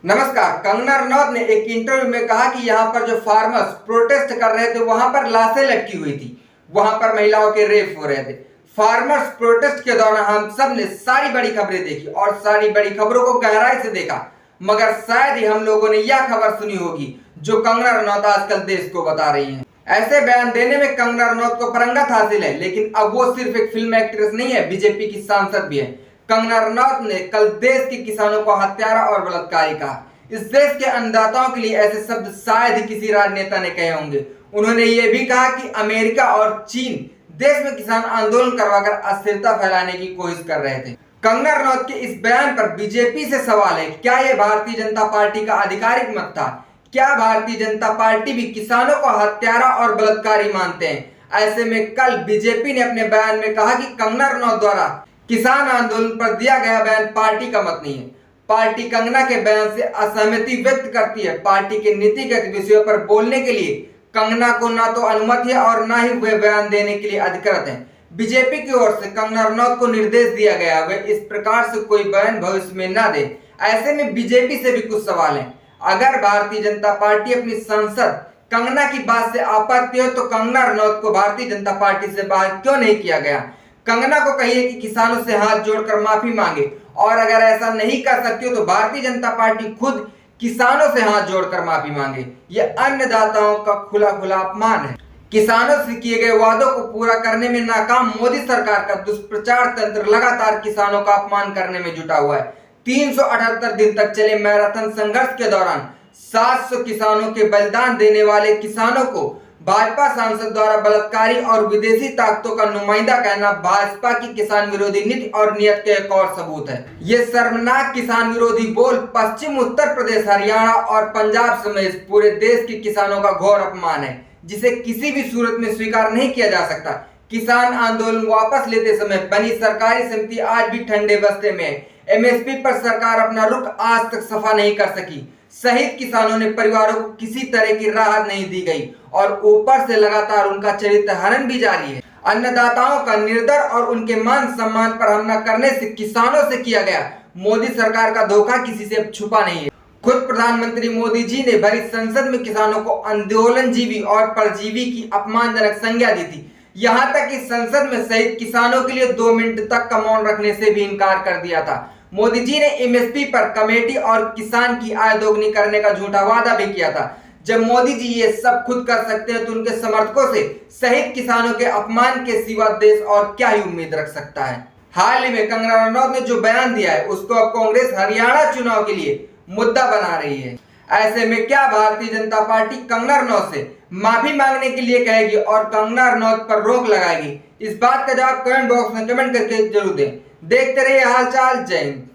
नमस्कार। कंगना रनौत ने एक इंटरव्यू में कहा कि यहाँ पर जो फार्मर्स प्रोटेस्ट कर रहे थे वहां पर लाशें लटकी हुई थी, वहां पर महिलाओं के रेप हो रहे थे। फार्मर्स प्रोटेस्ट के दौरान हम सब ने सारी बड़ी खबरें देखी और सारी बड़ी खबरों को गहराई से देखा, मगर शायद ही हम लोगों ने यह खबर सुनी होगी जो कंगना रनौत आजकल देश को बता रही है। ऐसे बयान देने में कंगना रनौत को पारंगत हासिल है, लेकिन अब वो सिर्फ एक फिल्म एक्ट्रेस नहीं है, बीजेपी की सांसद भी है। कंगना रनौत ने कल देश के किसानों को हत्यारा और बलात्कारी कहा। इस देश के अन्नदाताओं के लिए ऐसे शब्द शायद ही किसी राजनेता ने कहे होंगे। उन्होंने ये भी कहा कि अमेरिका और चीन देश में किसान आंदोलन करवाकर अस्थिरता फैलाने की कोशिश कर रहे थे। कंगना रनौत के इस बयान पर बीजेपी से सवाल है, क्या ये भारतीय जनता पार्टी का आधिकारिक मत था? क्या भारतीय जनता पार्टी भी किसानों को हत्यारा और बलात्कारी मानते हैं? ऐसे में कल बीजेपी ने अपने बयान में कहा कि कंगना रनौत द्वारा किसान आंदोलन पर दिया गया बयान पार्टी का मत नहीं है। पार्टी कंगना के बयान से असहमति व्यक्त करती है। पार्टी के नीतिगत विषयों पर बोलने के लिए कंगना को ना तो अनुमति है और ना ही वे बयान देने के लिए अधिकृत हैं। बीजेपी की ओर से कंगना रनौत को निर्देश दिया गया वे इस प्रकार से कोई बयान भविष्य में ना दे। ऐसे में बीजेपी से भी कुछ सवाल हैं। अगर भारतीय जनता पार्टी अपनी सांसद कंगना की बात से आपत्ति हो तो कंगना रनौत को भारतीय जनता पार्टी से बाहर क्यों नहीं किया गया? कंगना को कहिए कि किसानों से हाथ जोड़कर माफी मांगे, और अगर ऐसा नहीं कर सकती हो तो भारतीय जनता पार्टी खुद किसानों से हाथ जोड़कर माफी मांगे। ये अन्नदाताओं का खुला खुला अपमान है। किसानों से किए गए वादों को पूरा करने में नाकाम मोदी सरकार का दुष्प्रचार तंत्र लगातार किसानों का अपमान करने में जुटा हुआ है। 378 दिन तक चले मैराथन संघर्ष के दौरान 700 किसानों के बलिदान देने वाले किसानों को भाजपा सांसद द्वारा बलात्कारी और विदेशी ताकतों का नुमाइंदा कहना भाजपा की किसान विरोधी नीति और नियत के एक और सबूत है। ये शर्मनाक किसान विरोधी बोल पश्चिम उत्तर प्रदेश, हरियाणा और पंजाब समेत पूरे देश के किसानों का घोर अपमान है, जिसे किसी भी सूरत में स्वीकार नहीं किया जा सकता। किसान आंदोलन वापस लेते समय बनी सरकारी समिति आज भी ठंडे बस्ते में है। एमएसपी पर सरकार अपना रुख आज तक सफा नहीं कर सकी। शहीद किसानों ने परिवारों को किसी तरह की राहत नहीं दी गई और ऊपर से लगातार उनका चरित्र हनन भी जारी है। अन्नदाताओं का निर्दर और उनके मान सम्मान पर हमला करने से किसानों से किया गया मोदी सरकार का धोखा किसी से छुपा नहीं है। खुद प्रधानमंत्री मोदी जी ने भरी संसद में किसानों को आंदोलनजीवी और परजीवी की अपमानजनक संज्ञा दी थी। यहाँ तक कि संसद में शहीद किसानों के लिए 2 मिनट तक का मौन रखने से भी इनकार कर दिया था। मोदी जी ने एमएसपी पर कमेटी और किसान की आय दोगुनी करने का झूठा वादा भी किया था। जब मोदी जी ये सब खुद कर सकते हैं तो उनके समर्थकों से शहीद किसानों के अपमान के सिवा देश और क्या ही उम्मीद रख सकता है। हाल ही में कंगना रनौत ने जो बयान दिया है उसको अब कांग्रेस हरियाणा चुनाव के लिए मुद्दा बना रही है। ऐसे में क्या भारतीय जनता पार्टी कंगना रनौत से माफी मांगने के लिए कहेगी और कंगना रनौत पर रोक लगाएगी? इस बात का जवाब कमेंट बॉक्स में कमेंट करके जरूर दें। देखते रहिए हालचाल। जय हिंद।